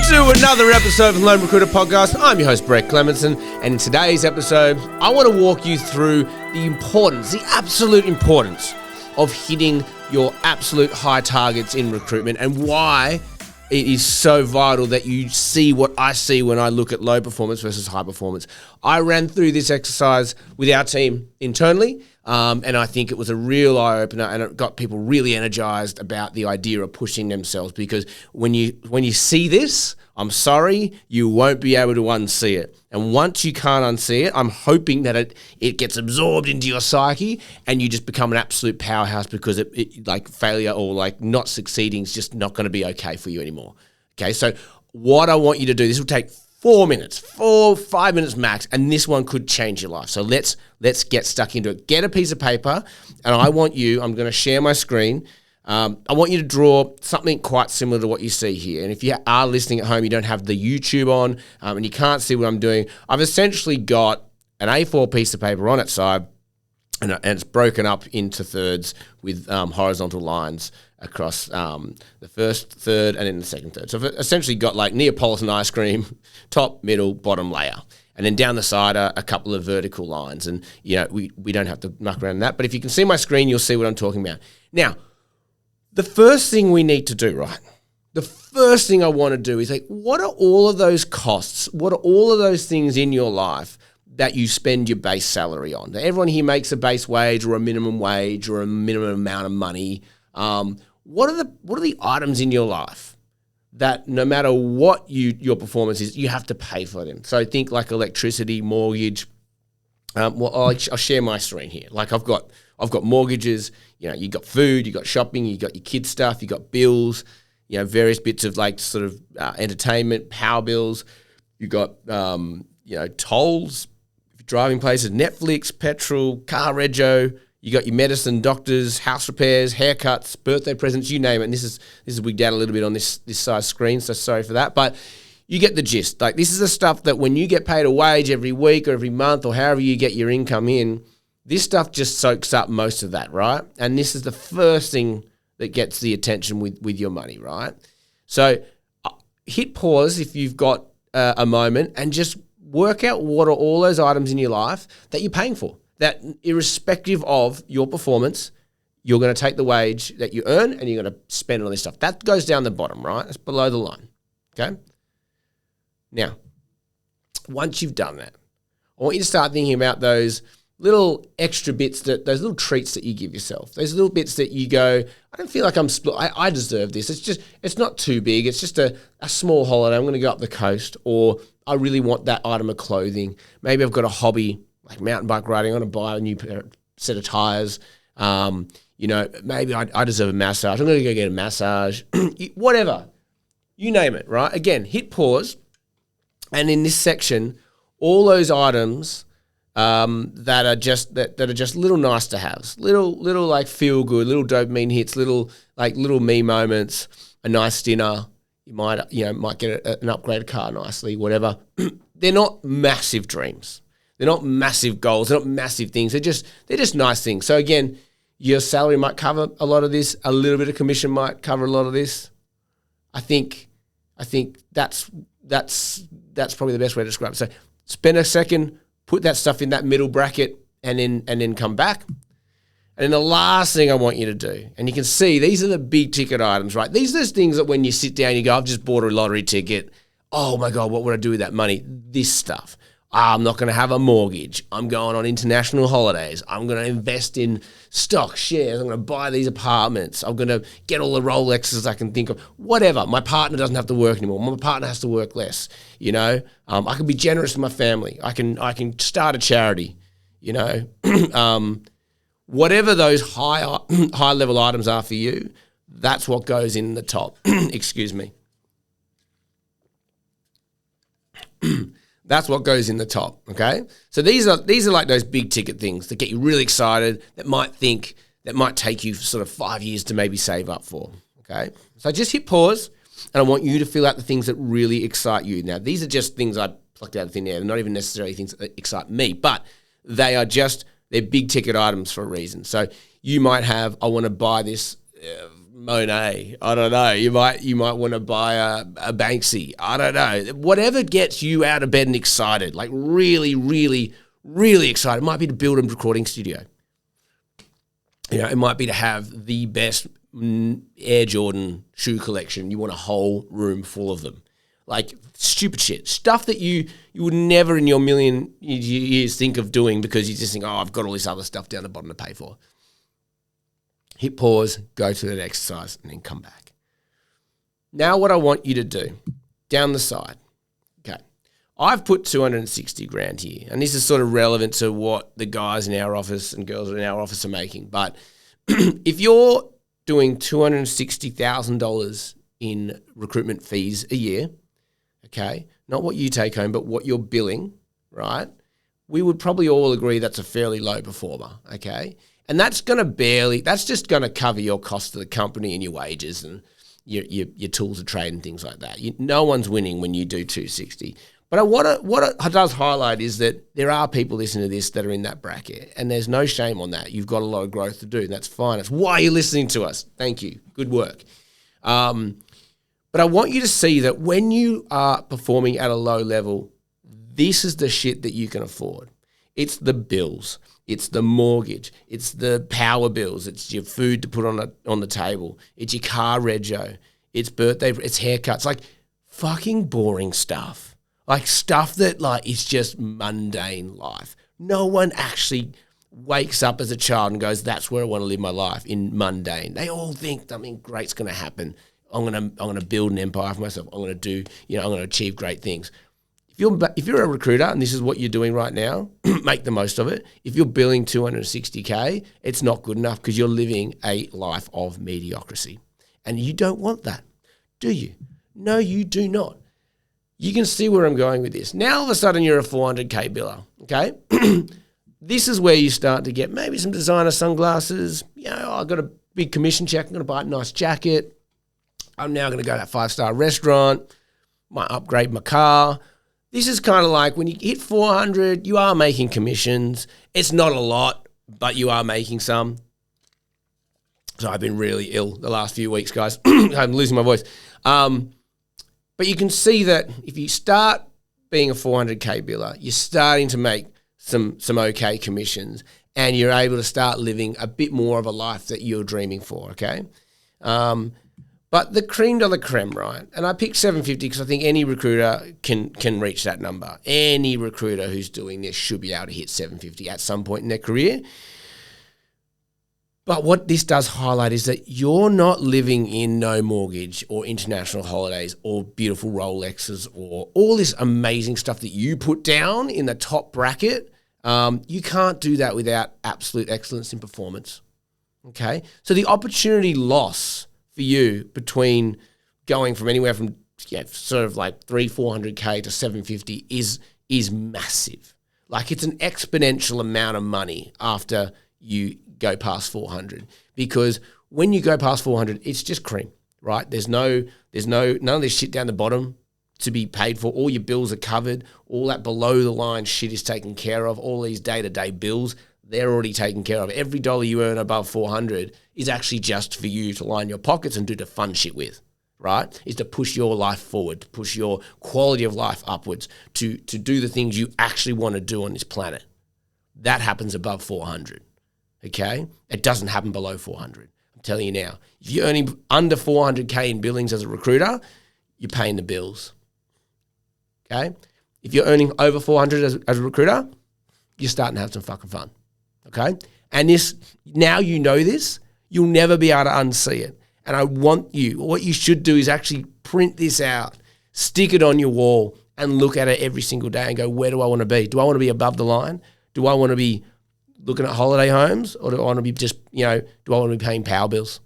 to another episode of the Lone Recruiter Podcast. I'm your host, Brett Clemenson, and in today's episode, I want to walk you through the importance, the absolute importance of hitting your absolute high targets in recruitment and why it is so vital that you see what I see when I look at low performance versus high performance. I ran through this exercise with our team internally, and I think it was a real eye-opener, and it got people really energized about the idea of pushing themselves, because when you see this, I'm sorry, you won't be able to unsee it. And once you can't unsee it, I'm hoping that it gets absorbed into your psyche and you just become an absolute powerhouse, because it like failure or like not succeeding is just not going to be okay for you anymore. Okay, so what I want you to do, this will take 5 minutes max, and this one could change your life. So let's get stuck into it. Get a piece of paper, and I'm going to share my screen. I want you to draw something quite similar to what you see here. And if you are listening at home, you don't have the YouTube on, and you can't see what I'm doing, I've essentially got an A4 piece of paper on its side, and it's broken up into thirds with horizontal lines across the first third and then the second third. So I've essentially got like Neapolitan ice cream, top, middle, bottom layer. And then down the side are a couple of vertical lines. And, we don't have to muck around in that. But if you can see my screen, you'll see what I'm talking about. Now, the first thing we need to do, right? The first thing I want to do is what are all of those costs? What are all of those things in your life that you spend your base salary on? Now, everyone here makes a base wage or a minimum wage or a minimum amount of money. What are the items in your life that no matter what your performance is, you have to pay for them? So think like electricity, mortgage. I'll share my screen here. Like I've got mortgages. You got food, you got shopping, you got your kids stuff, you got bills. Various bits of like sort of entertainment, power bills. You got tolls, if you're driving places, Netflix, petrol, car rego. You got your medicine, doctors, house repairs, haircuts, birthday presents, you name it. And this is wigged out a little bit on this size screen, so sorry for that. But you get the gist. Like this is the stuff that when you get paid a wage every week or every month or however you get your income in, this stuff just soaks up most of that, right? And this is the first thing that gets the attention with your money, right? So hit pause if you've got a moment and just work out what are all those items in your life that you're paying for. That irrespective of your performance, you're going to take the wage that you earn and you're going to spend it on this stuff. That goes down the bottom, right? It's below the line, okay? Now, once you've done that, I want you to start thinking about those little extra bits, those little treats that you give yourself, those little bits that you go, I don't feel like I deserve this. It's not too big. It's just a small holiday. I'm going to go up the coast, or I really want that item of clothing. Maybe I've got a hobby like mountain bike riding. I'm going to buy a new set of tires. Maybe I deserve a massage. I'm going to go get a massage. Whatever. You name it, right? Again, hit pause. And in this section, all those items that are just little nice to haves, little like feel good, little dopamine hits, little me moments, a nice dinner. You might get an upgraded car nicely, whatever. They're not massive dreams. They're not massive goals. They're not massive things. They're just nice things. So again, your salary might cover a lot of this. A little bit of commission might cover a lot of this. I think that's probably the best way to describe it. So spend a second, put that stuff in that middle bracket, and then come back. And then the last thing I want you to do, and you can see these are the big ticket items, right? These are those things that when you sit down, you go, I've just bought a lottery ticket. Oh my God, what would I do with that money? This stuff. I'm not going to have a mortgage. I'm going on international holidays. I'm going to invest in stock shares. I'm going to buy these apartments. I'm going to get all the Rolexes I can think of. Whatever. My partner doesn't have to work anymore. My partner has to work less. I can be generous with my family. I can start a charity. Whatever those high level items are for you, that's what goes in the top. Excuse me. That's what goes in the top, okay? So these are like those big ticket things that get you really excited, that might take you sort of 5 years to maybe save up for, okay? So just hit pause, and I want you to fill out the things that really excite you. Now, these are just things I plucked out of thin air. They're not even necessarily things that excite me, but they're big ticket items for a reason. So you might have, I want to buy this Monet. I don't know. You might want to buy a Banksy. I don't know. Whatever gets you out of bed and excited, like really, really, really excited. It might be to build a recording studio. It might be to have the best Air Jordan shoe collection. You want a whole room full of them. Like stupid shit. Stuff that you would never in your million years think of doing because you just think, I've got all this other stuff down the bottom to pay for. Hit pause, go to that exercise, and then come back. Now what I want you to do, down the side, okay, I've put 260 grand here, and this is sort of relevant to what the guys in our office and girls in our office are making. But if you're doing $260,000 in recruitment fees a year, okay, not what you take home, but what you're billing, right, we would probably all agree that's a fairly low performer, okay? And that's just going to cover your cost to the company and your wages and your tools of trade and things like that. No one's winning when you do 260. But what it does highlight is that there are people listening to this that are in that bracket, and there's no shame on that. You've got a lot of growth to do, and that's fine. That's why you're listening to us. Thank you. Good work. But I want you to see that when you are performing at a low level, this is the shit that you can afford. It's the bills. It's the mortgage. It's the power bills. It's your food to put on the table. It's your car rego. It's birthday. It's haircuts. Like fucking boring stuff. Like stuff that is just mundane life. No one actually wakes up as a child and goes, "That's where I want to live my life," in mundane. They all think something great's going to happen. I'm gonna build an empire for myself. I'm gonna do. I'm gonna achieve great things. If you're a recruiter and this is what you're doing right now, make the most of it. If you're billing 260K, it's not good enough because you're living a life of mediocrity. And you don't want that, do you? No, you do not. You can see where I'm going with this. Now all of a sudden you're a 400K biller, okay? This is where you start to get maybe some designer sunglasses. I've got a big commission check. I'm going to buy a nice jacket. I'm now going to go to that 5-star restaurant. Might upgrade my car. This is kind of like when you hit 400, you are making commissions. It's not a lot, but you are making some. So I've been really ill the last few weeks, guys. I'm losing my voice. But you can see that if you start being a 400K biller, you're starting to make some okay commissions, and you're able to start living a bit more of a life that you're dreaming for, okay? But the cream de la creme, right? And I picked 750 because I think any recruiter can reach that number. Any recruiter who's doing this should be able to hit 750 at some point in their career. But what this does highlight is that you're not living in no mortgage or international holidays or beautiful Rolexes or all this amazing stuff that you put down in the top bracket. You can't do that without absolute excellence in performance, okay? So the opportunity loss for you between going from anywhere from sort of like 300-400K to 750 is massive. Like it's an exponential amount of money after you go past 400, because when you go past 400, it's just cream, right? There's none of this shit down the bottom to be paid for. All your bills are covered. All that below the line shit is taken care of. All these day-to-day bills, they're already taken care of. Every dollar you earn above 400 is actually just for you to line your pockets and do the fun shit with, right? Is to push your life forward, to push your quality of life upwards, to do the things you actually want to do on this planet. That happens above 400, okay? It doesn't happen below 400. I'm telling you now. If you're earning under 400K in billings as a recruiter, you're paying the bills, okay? If you're earning over 400 as a recruiter, you're starting to have some fucking fun. Okay? And now you know this, you'll never be able to unsee it. And I want what you should do is actually print this out, stick it on your wall, and look at it every single day and go, where do I want to be? Do I want to be above the line? Do I want to be looking at holiday homes? Or do I want to be do I want to be paying power bills?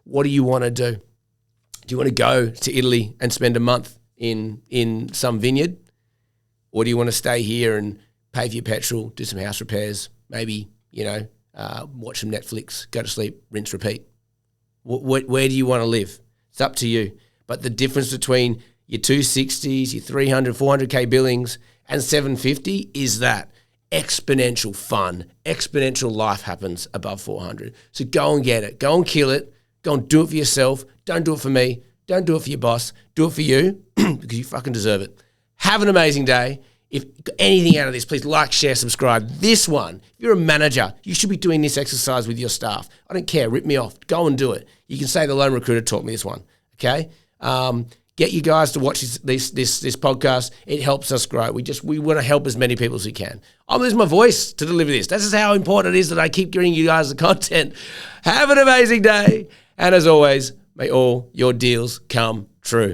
What do you want to do? Do you want to go to Italy and spend a month in some vineyard? Or do you want to stay here and pay for your petrol, do some house repairs, maybe watch some Netflix, go to sleep, rinse, repeat? Where do you want to live? It's up to you. But the difference between your 260s, your 300, 400K billings and 750 is that exponential fun, exponential life happens above 400. So go and get it. Go and kill it. Go and do it for yourself. Don't do it for me. Don't do it for your boss. Do it for you because you fucking deserve it. Have an amazing day. If you got anything out of this, please like, share, subscribe. This one, if you're a manager, you should be doing this exercise with your staff. I don't care. Rip me off. Go and do it. You can say the lone recruiter taught me this one. Okay? Get you guys to watch this podcast. It helps us grow. We want to help as many people as we can. I'm losing my voice to deliver this. This is how important it is that I keep giving you guys the content. Have an amazing day. And as always, may all your deals come true.